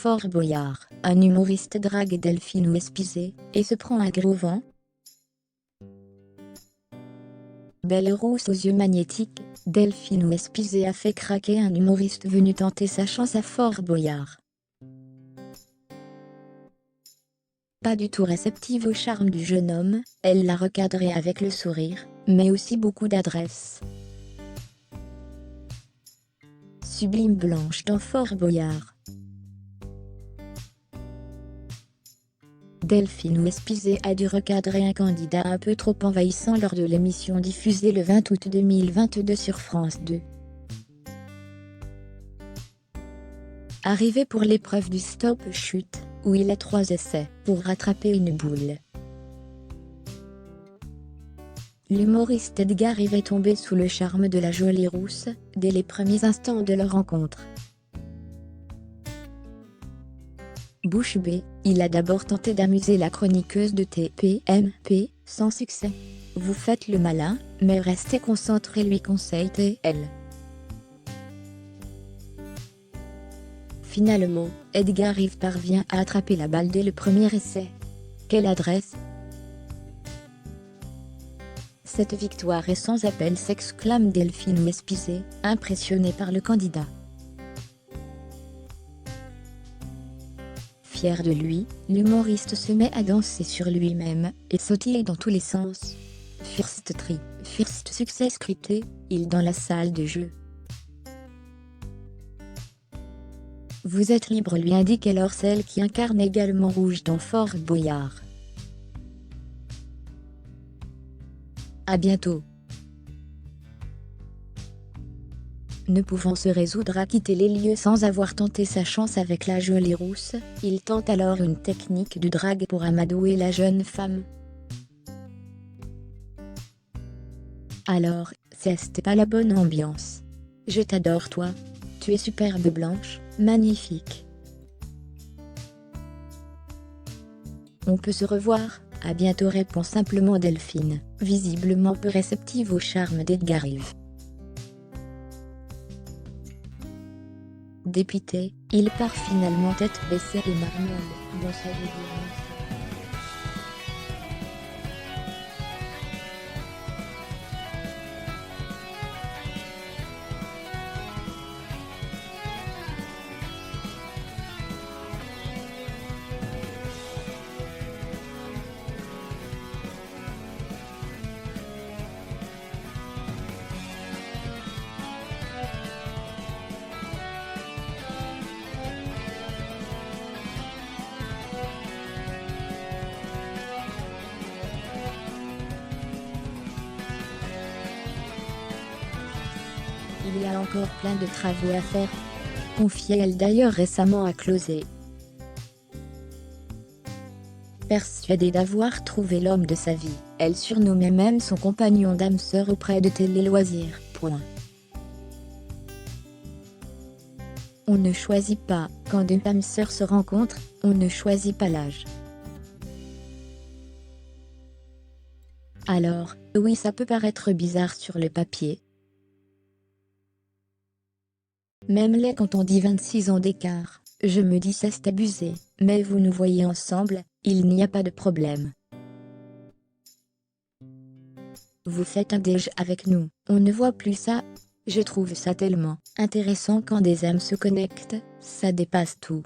Fort Boyard, un humoriste drague Delphine ou Espizé, et se prend un gros vent. Belle rousse aux yeux magnétiques, Delphine ou Espizé a fait craquer un humoriste venu tenter sa chance à Fort Boyard. Pas du tout réceptive au charme du jeune homme, elle l'a recadré avec le sourire, mais aussi beaucoup d'adresse. Sublime Blanche dans Fort Boyard. Delphine ou Espizé a dû recadrer un candidat un peu trop envahissant lors de l'émission diffusée le 20 août 2022 sur France 2. Arrivé pour l'épreuve du stop-chute, où il a 3 essais pour rattraper une boule. L'humoriste Edgar Rive est tombé sous le charme de la jolie rousse, dès les premiers instants de leur rencontre. Bouche bée, il a d'abord tenté d'amuser la chroniqueuse de TPMP, sans succès. Vous faites le malin, mais restez concentré, lui conseille-t-elle. Finalement, Edgar Rive parvient à attraper la balle dès le premier essai. Quelle adresse! Cette victoire est sans appel, s'exclame Delphine Espizé, impressionnée par le candidat. Fier de lui, l'humoriste se met à danser sur lui-même, et sautiller dans tous les sens. First try, first succès scripté, il dans la salle de jeu. Vous êtes libre, lui indique alors celle qui incarne également Rouge dans Fort Boyard. À bientôt. Ne pouvant se résoudre à quitter les lieux sans avoir tenté sa chance avec la jolie rousse, il tente alors une technique de drague pour amadouer la jeune femme. Alors, c'était pas la bonne ambiance. Je t'adore toi. Tu es superbe Blanche, magnifique. On peut se revoir, à bientôt, répond simplement Delphine, visiblement peu réceptive au charme d'Edgar Rive. Dépité, il part finalement tête baissée et marmonne dans sa délivrance. Il y a encore plein de travaux à faire, confiait-elle d'ailleurs récemment à Closet. Persuadée d'avoir trouvé l'homme de sa vie, elle surnommait même son compagnon d'âme sœur auprès de Télé Loisirs. On ne choisit pas, quand deux âmes sœurs se rencontrent, on ne choisit pas l'âge. Alors, oui, ça peut paraître bizarre sur le papier. Même les quand on dit 26 ans d'écart, je me dis c'est abusé, mais vous nous voyez ensemble, il n'y a pas de problème. Vous faites un déj avec nous, on ne voit plus ça. Je trouve ça tellement intéressant quand des âmes se connectent, ça dépasse tout.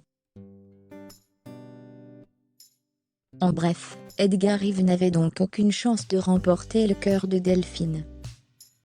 En bref, Edgar Rive n'avait donc aucune chance de remporter le cœur de Delphine.